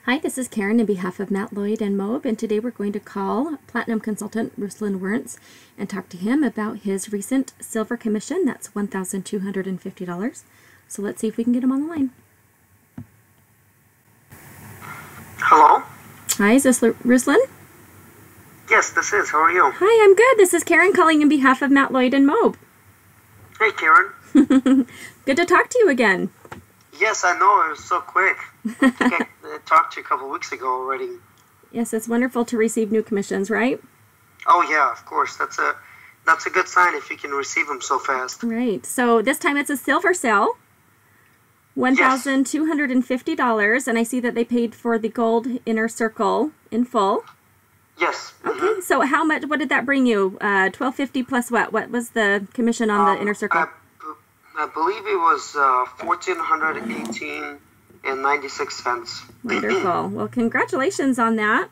Hi, this is Karen on behalf of Matt Lloyd and Moab, and today we're going to call Platinum Consultant Ruslan Werntz and talk to him about his recent silver commission. That's $1,250. So let's see if we can get him on the line. Hello? Hi, is this Ruslan? Yes, this is. How are you? Hi, I'm good. This is Karen calling on behalf of Matt Lloyd and Moab. Hey, Karen. Good to talk to you again. Yes, I know. It was so quick. I think I talked to you a couple of weeks ago already. Yes, it's wonderful to receive new commissions, right? Oh, yeah, of course. That's a good sign if you can receive them so fast. Right. So this time it's a silver sale. $1,250, and I see that they paid for the gold inner circle in full. Yes. Okay, so how much? What did that bring you? $1,250 plus what? What was the commission on the inner circle? I believe it was $1,418.96. Wonderful. Well, congratulations on that.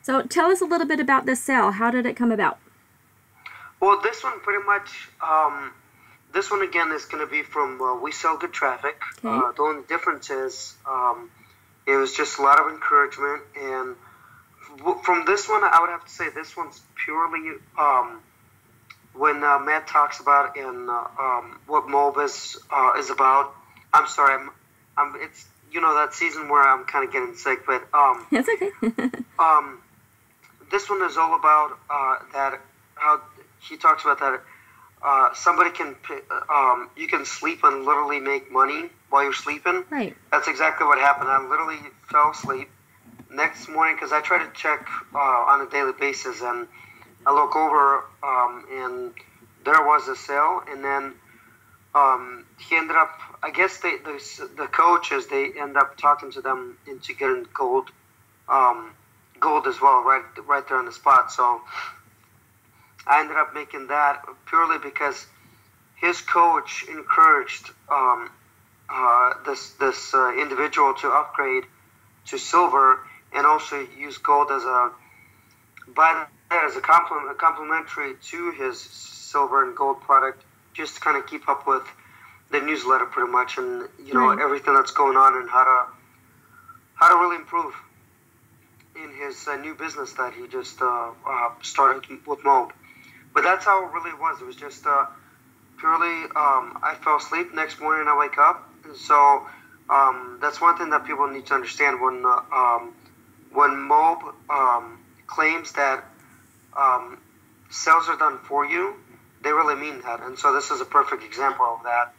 So tell us a little bit about this sale. How did it come about? Well, this one pretty much. This one again is going to be from We Sell Good Traffic. Okay. The only difference is it was just a lot of encouragement, and from this one, I would have to say this one's purely when Matt talks about in what Moab is about. I'm sorry, it's that season where I'm kind of getting sick, but That's okay. this one is all about that how he talks about that. Somebody can, you can sleep and literally make money while you're sleeping. Right. That's exactly what happened. I literally fell asleep next morning because I try to check on a daily basis, and I look over and there was a sale, and then he ended up, I guess the coaches, they end up talking to them into getting gold as well, right there on the spot. So I ended up making that purely because his coach encouraged this individual to upgrade to silver and also use gold as a complimentary to his silver and gold product, just to kind of keep up with the newsletter pretty much, and Right. everything that's going on, and how to really improve in his new business that he just started with Moab. But that's how it really was. It was just purely, I fell asleep. Next morning I wake up. So that's one thing that people need to understand when Moab claims that sales are done for you, they really mean that. And so this is a perfect example of that.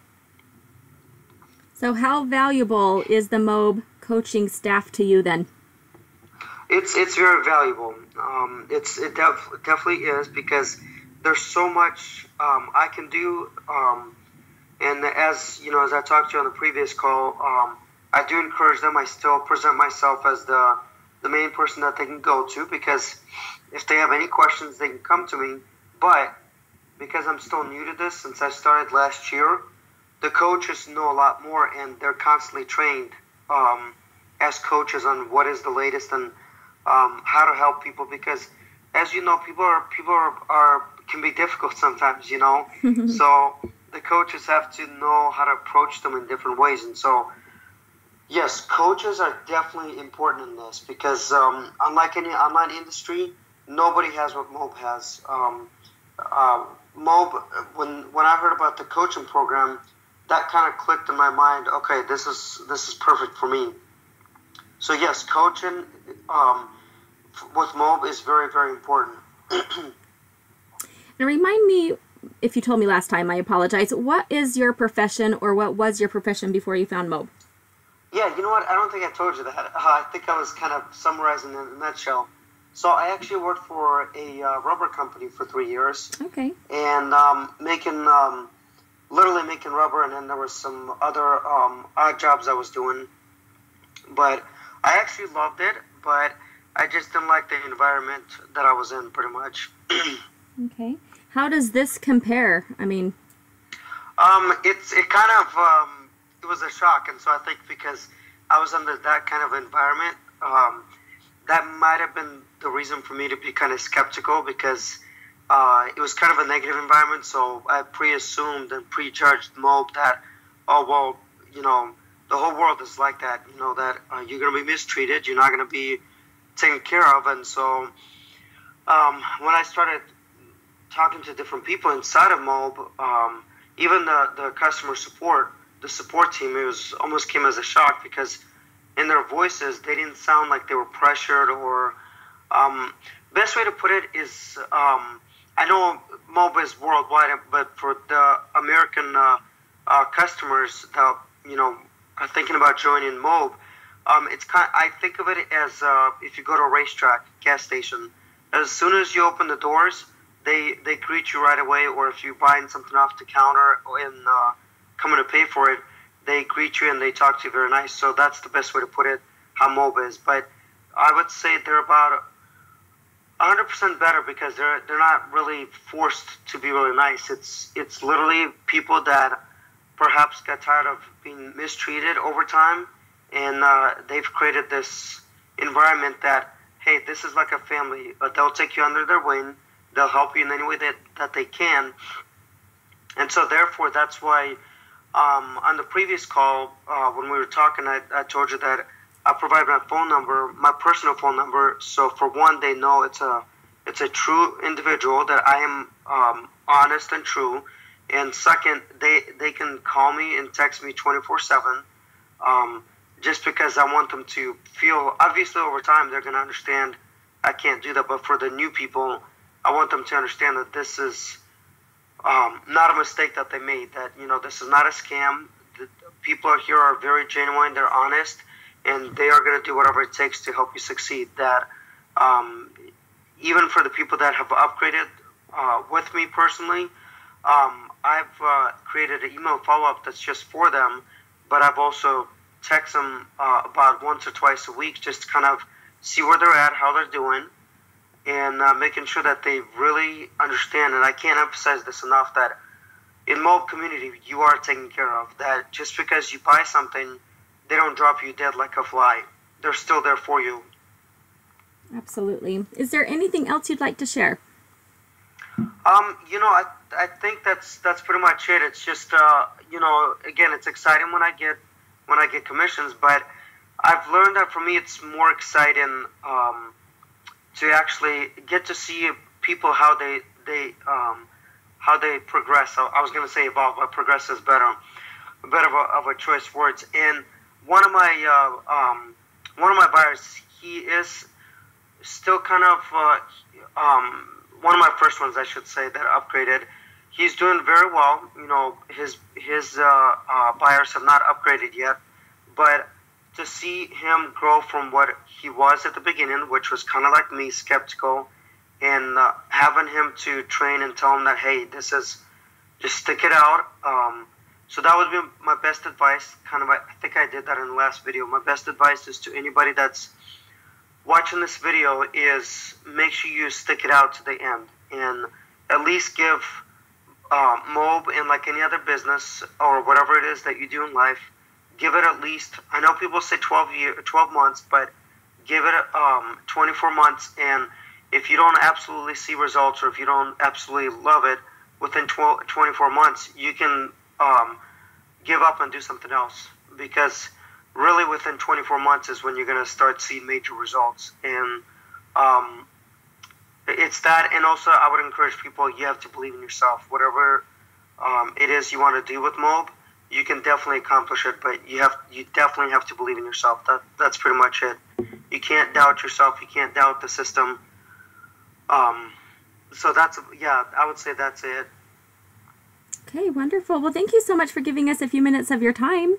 So how valuable is the Moab coaching staff to you then? It's very valuable. It definitely is, because there's so much I can do, and as I talked to you on the previous call, I do encourage them. I still present myself as the main person that they can go to, because if they have any questions, they can come to me. But because I'm still new to this, since I started last year, the coaches know a lot more, and they're constantly trained as coaches on what is the latest and how to help people, because as you know, people can be difficult sometimes, so the coaches have to know how to approach them in different ways. And so yes, coaches are definitely important in this, because unlike any online industry, nobody has what Moab has. Moab, when I heard about the coaching program, that kind of clicked in my mind. Okay, this is perfect for me. So yes, coaching with Moab is very, very important. And remind me, if you told me last time, I apologize. What is your profession, or what was your profession before you found Moab? Yeah, you know what? I don't think I told you that. I think I was kind of summarizing in a nutshell. So I actually worked for a rubber company for 3 years. Okay. And literally making rubber, and then there was some other odd jobs I was doing. But I actually loved it, but I just didn't like the environment that I was in, pretty much. Okay. How does this compare? I mean, it was a shock, and so I think because I was under that kind of environment, that might have been the reason for me to be kind of skeptical, because it was kind of a negative environment. So I pre-assumed and prejudged Moab that, oh well, the whole world is like that. You know that you're going to be mistreated. You're not going to be taken care of. And so when I started talking to different people inside of Mob, even the customer support, the support team, it was almost came as a shock because in their voices they didn't sound like they were pressured or best way to put it is I know Mob is worldwide, but for the American customers that are thinking about joining Mob, it's I think of it as if you go to a racetrack gas station, as soon as you open the doors, they greet you right away, or if you're buying something off the counter and coming to pay for it, they greet you and they talk to you very nice. So that's the best way to put it, how Mob is. But I would say they're about 100% better because they're not really forced to be really nice. It's literally people that perhaps got tired of being mistreated over time, and they've created this environment that, hey, this is like a family. They'll take you under their wing. They'll help you in any way that they can. And so therefore, that's why on the previous call, when we were talking, I told you that I provide my phone number, my personal phone number. So for one, they know it's a true individual, that I am honest and true. And second, they can call me and text me 24/7, just because I want them to feel. Obviously, over time, they're going to understand I can't do that. But for the new people, I want them to understand that this is not a mistake that they made. That this is not a scam. The people here are very genuine. They're honest. And they are going to do whatever it takes to help you succeed. That even for the people that have upgraded with me personally, I've created an email follow-up that's just for them, but I've also text them about once or twice a week just to kind of see where they're at, how they're doing, and making sure that they really understand. And I can't emphasize this enough, that in Mob community, you are taken care of. That just because you buy something, they don't drop you dead like a fly. They're still there for you. Absolutely. Is there anything else you'd like to share? I think that's pretty much it. It's just again, it's exciting when I get commissions, but I've learned that for me it's more exciting to actually get to see people how they progress. I was going to say evolve, but progress is better. A bit of a choice words. And one of my buyers, he is still kind of one of my first ones, I should say, that upgraded. He's doing very well. His buyers have not upgraded yet, but to see him grow from what he was at the beginning, which was kind of like me, skeptical, and having him to train and tell him that, hey, this is just stick it out. So that would be my best advice. I think I did that in the last video. My best advice is to anybody that's watching this video is make sure you stick it out to the end and at least give Mob, and like any other business or whatever it is that you do in life, give it at least, I know people say 12 months, but give it 24 months. And if you don't absolutely see results, or if you don't absolutely love it within 24 months, you can give up and do something else, because really within 24 months is when you're going to start seeing major results. And it's that. And also I would encourage people, you have to believe in yourself. Whatever it is you want to do with Mob, you can definitely accomplish it, but you definitely have to believe in yourself. That's pretty much it. You can't doubt yourself. You can't doubt the system. So I would say that's it. Okay, wonderful. Well, thank you so much for giving us a few minutes of your time.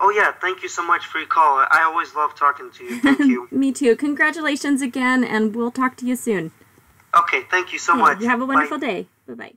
Oh, yeah. Thank you so much for your call. I always love talking to you. Thank you. Me too. Congratulations again, and we'll talk to you soon. Okay, thank you so much. You have a wonderful day. Bye-bye.